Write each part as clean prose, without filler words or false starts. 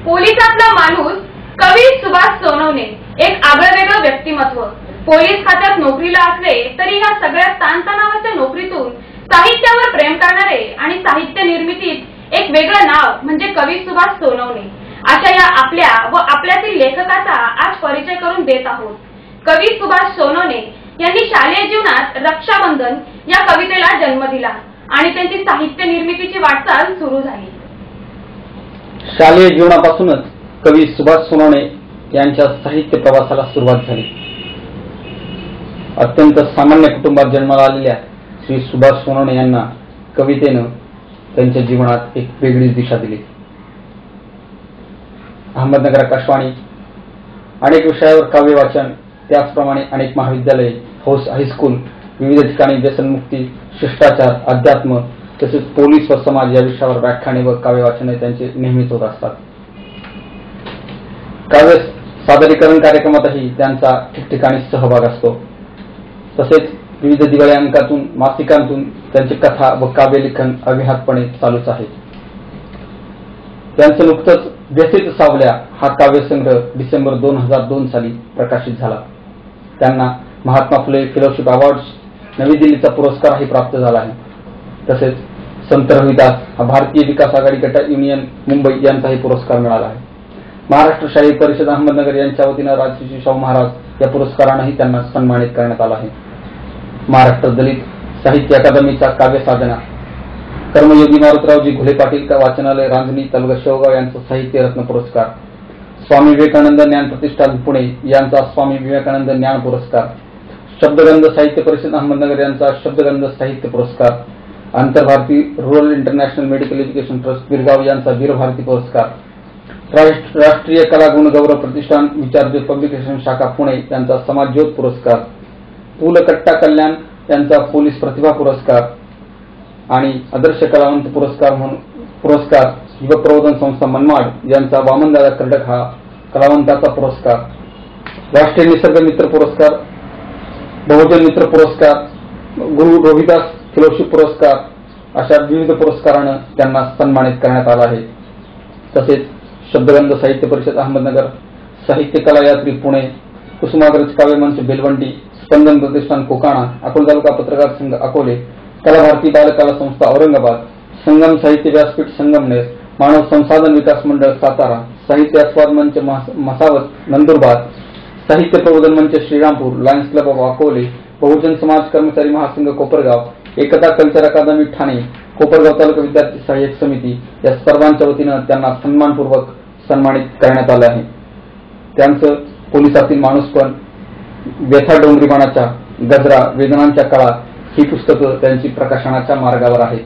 पोलिसातला माणूस कवी सुभाष सोनवणे एक आगळेवेगळं व्यक्तिमत्व। पोलीस खात्यात नोकरीला असले तरी या सगळ्या ताणतणावाच्या नोकरीतून साहित्यावर प्रेम करणारे आणि साहित्य निर्मितीत एक वेगळं नाव म्हणजे कवी सुभाष सोनवणे अशा या आपल्या व आपल्यातील लेखकाचा आज परिचय करून देत आहोत। कवी सुभाष सोनवणे यांनी शालेय जीवनात रक्षाबंधन या कवितेला जन्म दिला आणि त्यांची साहित्य निर्मितीची वाटचाल सुरू झाली। शालेय जीवनापासूनच कवी सुभाष सोनवणे यांच्या साहित्य प्रवासाला सुरुवात झाली। अत्यंत सामान्य कुटुंबात जन्माला आलेल्या श्री सुभाष सोनवणे यांना कवितेनं त्यांच्या जीवनात एक वेगळीच दिशा दिली। अहमदनगर आकाशवाणी अनेक विषयावर काव्य वाचन, त्याचप्रमाणे अनेक महाविद्यालये, हायस्कूल, विविध ठिकाणी व्यसनमुक्ती, शिष्टाचार, अध्यात्म तसेच पोलीस व समाज या विषयावर व्याख्याने व काव्य वाचने त्यांचे नेहमीच होत असतात। काव्य सादरीकरण कार्यक्रमातही त्यांचा ठिकठिकाणी सहभाग असतो। तसेच विविध दिवाळी अंकातून, मासिकांतून त्यांची कथा व काव्यलेखन अविहातपणे चालूच आहे। त्यांचं नुकतंच व्यथित सावल्या हा काव्यसंग्रह डिसेंबर 2002 साली प्रकाशित झाला। त्यांना महात्मा फुले फेलोशिप अवॉर्ड्स, नवी दिल्लीचा पुरस्कारही प्राप्त झाला आहे। तसेच संत रविदास हा भारतीय विकास आघाडी गट युनियन मुंबई यांचाही पुरस्कार मिळाला आहे। महाराष्ट्र शाही परिषद अहमदनगर यांच्या वतीनं राजश्री शाहू महाराज या पुरस्कारानेही त्यांना सन्मानित करण्यात आला आहे। महाराष्ट्र दलित साहित्य अकादमीचा काव्य साधना, कर्मयोगी मारुतरावजी घुले पाटील वाचनालय रांजणी तालुका शेवगाव यांचा साहित्य रत्न पुरस्कार, स्वामी विवेकानंद ज्ञान प्रतिष्ठान पुणे यांचा स्वामी विवेकानंद ज्ञान पुरस्कार, शब्दगंध साहित्य परिषद अहमदनगर यांचा शब्दगंध साहित्य पुरस्कार, Antarbharati rural international medical education trust Girgaon यांचा वीरभारती पुरस्कार, राष्ट्रीय कला गुण गौरव प्रतिष्ठान विचारज्योत पब्लिकेशन शाखा पुणे यांचा समाजज्योत पुरस्कार, पुलकट्टा कल्याण यांचा पोलीस प्रतिभा पुरस्कार आणि आदर्श कलावंत पुरस्कार युवक प्रबोधन संस्था मनमाड यांचा वामनदादा कर्डक हा कलावंताचा पुरस्कार, राष्ट्रीय निसर्ग मित्र पुरस्कार, बहुजन मित्र पुरस्कार, गुरु रविदास फेलोशिप पुरस्कार अशा विविध पुरस्कारानं त्यांना सन्मानित करण्यात आलं आहे। तसेच शब्दगंध साहित्य परिषद अहमदनगर, साहित्य कला यात्री पुणे, कुसुमाग्रज काव्य मंच बेलवंडी, स्पंदन प्रतिष्ठान कोकाणा, अकोले तालुका पत्रकार संघ अकोले, कला भारती बालकला संस्था औरंगाबाद, संगम साहित्य व्यासपीठ संगमनेर, मानव संसाधन विकास मंडळ सातारा, साहित्य आस्वाद मंच मसावत नंदुरबार, साहित्य प्रबोधन मंच Shrirampur, lions club of Akole, बहुजन समाज कर्मचारी महासंघ कोपरगाव, एकता कल्चर अकादमी ठाणे, कोपरगाव तालुका विद्यार्थी सहाय्यक समिती या सर्वांच्या वतीनं त्यांना सन्मानपूर्वक सन्मानित करण्यात आलं आहे। त्यांचं पोलिसातील माणूसपण, व्यथा डोंगरीबाणाच्या, गजरा, वेदनांच्या काळा ही पुस्तकं त्यांची प्रकाशनाच्या मार्गावर आहेत।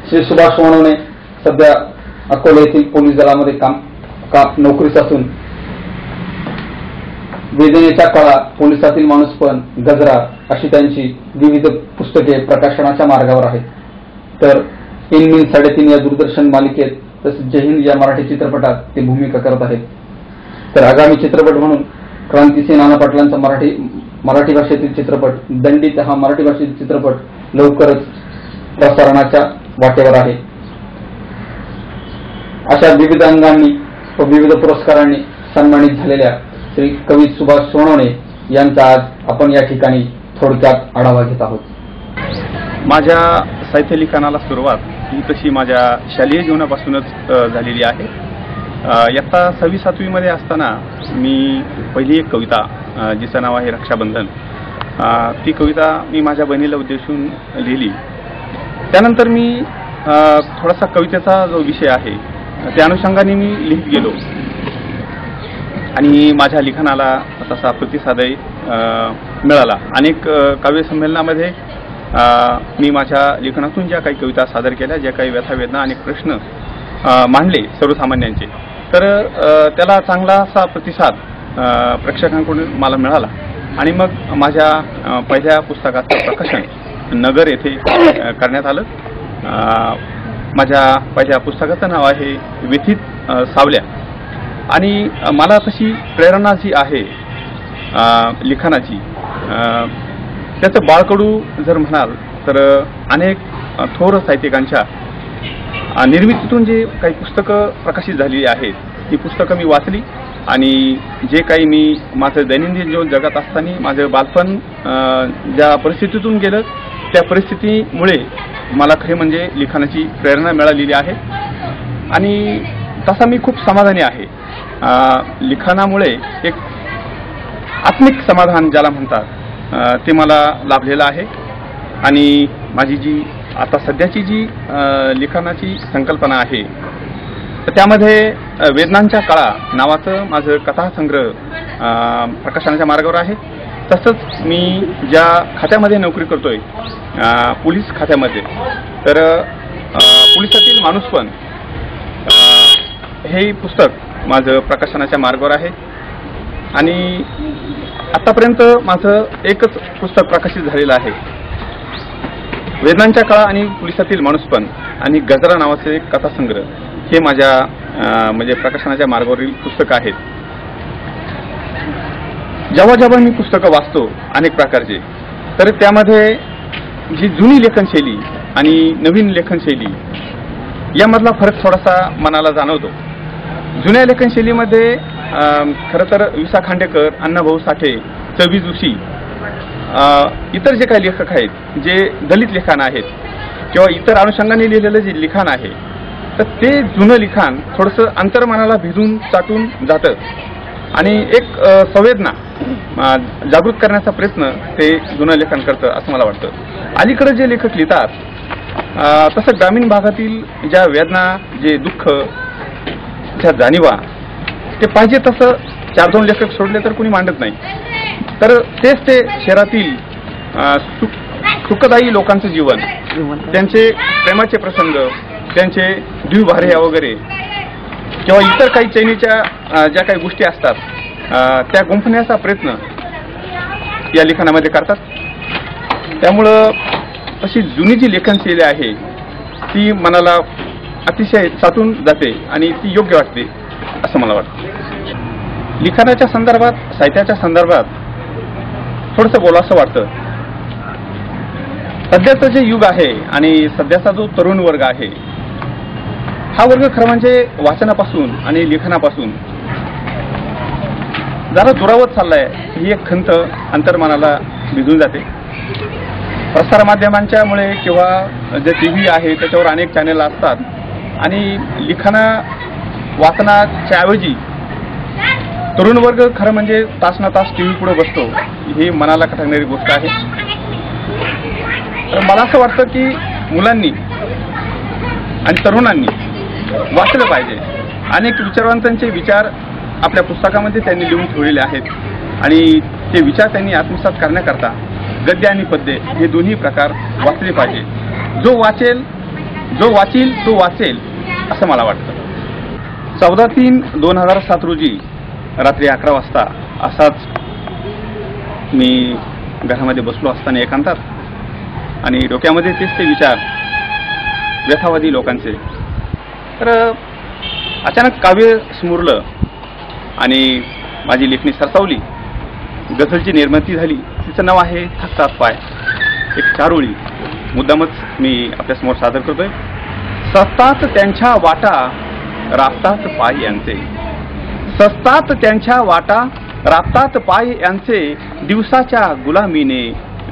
श्री सुभाष सोनवणे सध्या अकोले येथील पोलीस दलामध्ये नोकरीस असून वेदनेच्या काळा, पोलिसातील माणूसपण, गजरा अशी त्यांची विविध पुस्तके प्रकाशनाच्या मार्गावर आहेत। तर 3 मील 3.5 या दूरदर्शन मालिकेत तसेच जय हिंद या मराठी चित्रपटात ते भूमिका करत आहेत। तर आगामी चित्रपट म्हणून क्रांतिसिंह नाना पाटलांचा मराठी भाषेतील चित्रपट दंडित हा मराठी भाषेतील चित्रपट लवकरच प्रसारणाच्या वाटेवर आहे। अशा विविध अंगांनी व विविध पुरस्कारांनी सन्मानित झालेल्या श्री कवी सुभाष सोनवणे यांचा आज आपण या ठिकाणी थोडक्यात आढावा घेत आहोत। माझ्या साहित्य लिखाणाला सुरुवात ही तशी माझ्या शालेय जीवनापासूनच झालेली आहे। इयत्ता 6वी-7वी मध्ये असताना मी पहिली एक कविता जिचं नाव आहे रक्षाबंधन, ती कविता मी माझ्या बहिणीला उद्देशून लिहिली। त्यानंतर मी थोडासा कवितेचा जो विषय आहे त्या अनुषंगाने मी लिहित गेलो आणि माझ्या लिखाणाला तसा प्रतिसादही मिळाला। अनेक काव्य संमेलनामध्ये मी माझ्या लेखनातून ज्या काही कविता सादर केल्या, ज्या काही व्यथा-वेदना, अनेक प्रश्न मांडले सर्वसामान्यांचे, तर त्याला चांगला असा प्रतिसाद प्रेक्षकांकडून मला मिळाला आणि मग माझ्या पहिल्या पुस्तकाचं प्रकाशन नगर येथे करण्यात आलं। माझ्या पहिल्या पुस्तकाचं नाव आहे व्यथित सावल्या आणि मला तशी प्रेरणा जी आहे लिखाणाची त्याचं बाळकडू जर म्हणाल तर अनेक थोर साहित्यिकांच्या निर्मितीतून जे काही पुस्तकं प्रकाशित झालेली आहेत ती पुस्तकं मी वाचली आणि जे काही मी माझं दैनंदिन जीवन जगत असताना माझं बालपण ज्या परिस्थितीतून गेलं त्या परिस्थितीमुळे मला खरे म्हणजे लिखाणाची प्रेरणा मिळालेली आहे आणि तसा मी खूप समाधानी आहे. लिखाणामुळे एक आत्मिक समाधान ज्याला म्हणतात ते मला लाभलेलं आहे आणि माझी जी आता सध्याची जी लिखाणाची संकल्पना आहे तर त्यामध्ये वेदनांच्या काळा नावाचं माझं कथासंग्रह प्रकाशनाच्या मार्गावर आहे. तसंच मी ज्या खात्यामध्ये नोकरी करतोय पोलीस खात्यामध्ये तर पोलिसातील माणूसपण हे पुस्तक माझं प्रकाशनाच्या मार्गावर आहे आणि आतापर्यंत माझं एकच पुस्तक प्रकाशित झालेलं आहे. वेदनांच्या काळा आणि पोलिसातील माणूसपण आणि गजरा नावाचं एक कथासंग्रह हे माझ्या म्हणजे प्रकाशनाच्या मार्गावरील पुस्तकं आहेत. जेव्हा जेव्हा मी पुस्तकं वाचतो अनेक प्रकारचे तर त्यामध्ये जी जुनी लेखनशैली आणि नवीन लेखनशैली यामधला फरक थोडासा मनाला जाणवतो. जुन्या लेखनशैलीमध्ये खरं तर विसा खांडेकर, अण्णाभाऊ साठे, च.वी. जोशी इतर जे काही लेखक आहेत जे दलित लिखाण आहेत किंवा इतर अनुषंगाने लिहिलेलं जे लिखाण आहे तर ते जुनं लिखाण थोडंसं अंतर्मनाला भिजून चाटून जातं आणि एक संवेदना जागृत करण्याचा प्रयत्न ते जुनं लेखन करतं असं मला वाटतं. अलीकडे जे लेखक लिहितात तसं ग्रामीण भागातील ज्या वेदना, जे दुःख, ज्या जाणीवा ते पाहिजे तसं 4-2 लेखक सोडले तर कोणी मांडत नाही. तर तेच ते शहरातील सुखदायी लोकांचं जीवन, त्यांचे प्रेमाचे प्रसंग, त्यांचे जीवभार्या वगैरे किंवा इतर काही चैनीच्या ज्या काही गोष्टी असतात त्या गुंफण्याचा प्रयत्न या लिखाणामध्ये करतात. त्यामुळं अशी जुनी जी लेखनशैली आहे ती मनाला अतिशय चाटून जाते आणि ती योग्य वाटते असं मला वाटतं. लिखाणाच्या संदर्भात, साहित्याच्या संदर्भात थोडंसं बोलावंसं वाटतं. सध्याचं जे युग आहे आणि सध्याचा जो तरुण वर्ग आहे हा वर्ग खरं म्हणजे वाचनापासून आणि लिखाणापासून जरा दुरावत चाललाय ही एक खंत अंतर्मनाला भिजून जाते. प्रसारमाध्यमांच्यामुळे किंवा जे TV आहे त्याच्यावर अनेक चॅनेल असतात आणि लिखाणा वाचनाच्या ऐवजी तरुण वर्ग खरं म्हणजे तास TV पुढे बसतो ही मनाला खटकणारी गोष्ट आहे. तर मला असं वाटतं की मुलांनी आणि तरुणांनी वाचलं पाहिजे. अनेक विचारवंतांचे विचार आपल्या पुस्तकामध्ये त्यांनी लिहून ठेवलेले आहेत आणि ते विचार त्यांनी आत्मसात करण्याकरता गद्य आणि पद्य हे दोन्ही प्रकार वाचले पाहिजे. जो वाचील तो वाचेल असं मला वाटतं. 14/3/2007 रोजी रात्री 11 वाजता असाच मी घरामध्ये बसलो असताना एकांतात आणि डोक्यामध्ये तेच ते विचार व्यथावादी लोकांचे. तर अचानक काव्य स्फुरलं आणि माझी लेखणी सरसावली. गझलची निर्मिती झाली. तिचं नाव आहे थकतात पाय. एक 4 ओळी मुद्दामच मी आपल्यासमोर सादर करतोय. सस्तात त्यांच्या वाटा राबतात पाय यांचे, सस्तात त्यांच्या वाटा राबतात पाय यांचे, दिवसाच्या गुलामीने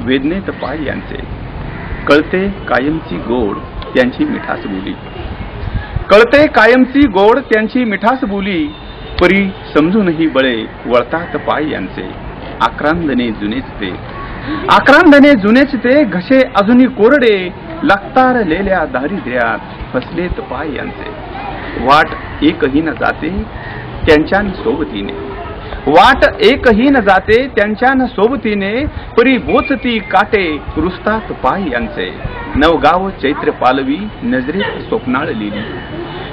वेदनेत पाय यांचे. कळते कायमची गोड त्यांची मिठास बोली, कळते कायमची गोड त्यांची मिठास बोली, परी समजूनही बळे वळतात पाय यांचे. आक्रांदने जुनेच ते, आक्रांदने जुनेच ते, घसे अजूनही कोरडे, लागतारलेल्या दारिद्र्यात फसलेत पाय यांचे. वाट एकही न जाते त्यांच्या सोबतीने, वाट एकही न जाते त्यांच्या सोबतीने, परी बोचती काटे रुसतात पाय यांचे. नवगाव चैत्र पालवी नजरेत स्वप्नाळ लिहिली,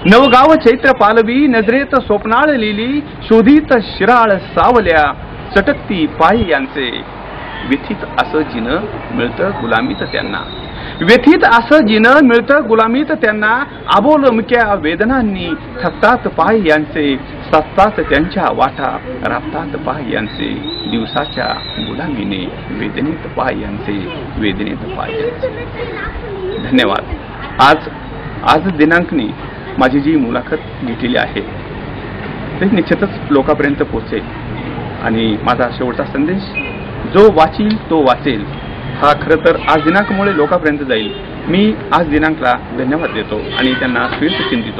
नवगाव चैत्र पालवी नजरेत स्वप्नाळ लिहिली, शोधित शिराळ सावल्या चटकती पाय यांचे. व्यथित असं जिनं मिळतं गुलामीत त्यांना, व्यथित असं जिनं मिळतं गुलामीत त्यांना, आबोलमक्या वेदनांनी थकतात पाय यांचे. सस्तात त्यांच्या वाटा राबतात पाय यांचे, दिवसाच्या गुलामीने वेदनेत पाय यांचे, वेदनेत पाय यांचे. धन्यवाद. आज आज दिनांकनी माझी जी मुलाखत घेतलेली आहे ते निश्चितच लोकांपर्यंत पोहोचेल आणि माझा शेवटचा संदेश जो वाचील तो वाचेल हा खरं तर आज दिनांकमुळे लोकांपर्यंत जाईल. मी आज दिनांकला धन्यवाद देतो आणि त्यांना श्रीरची चिंतितो.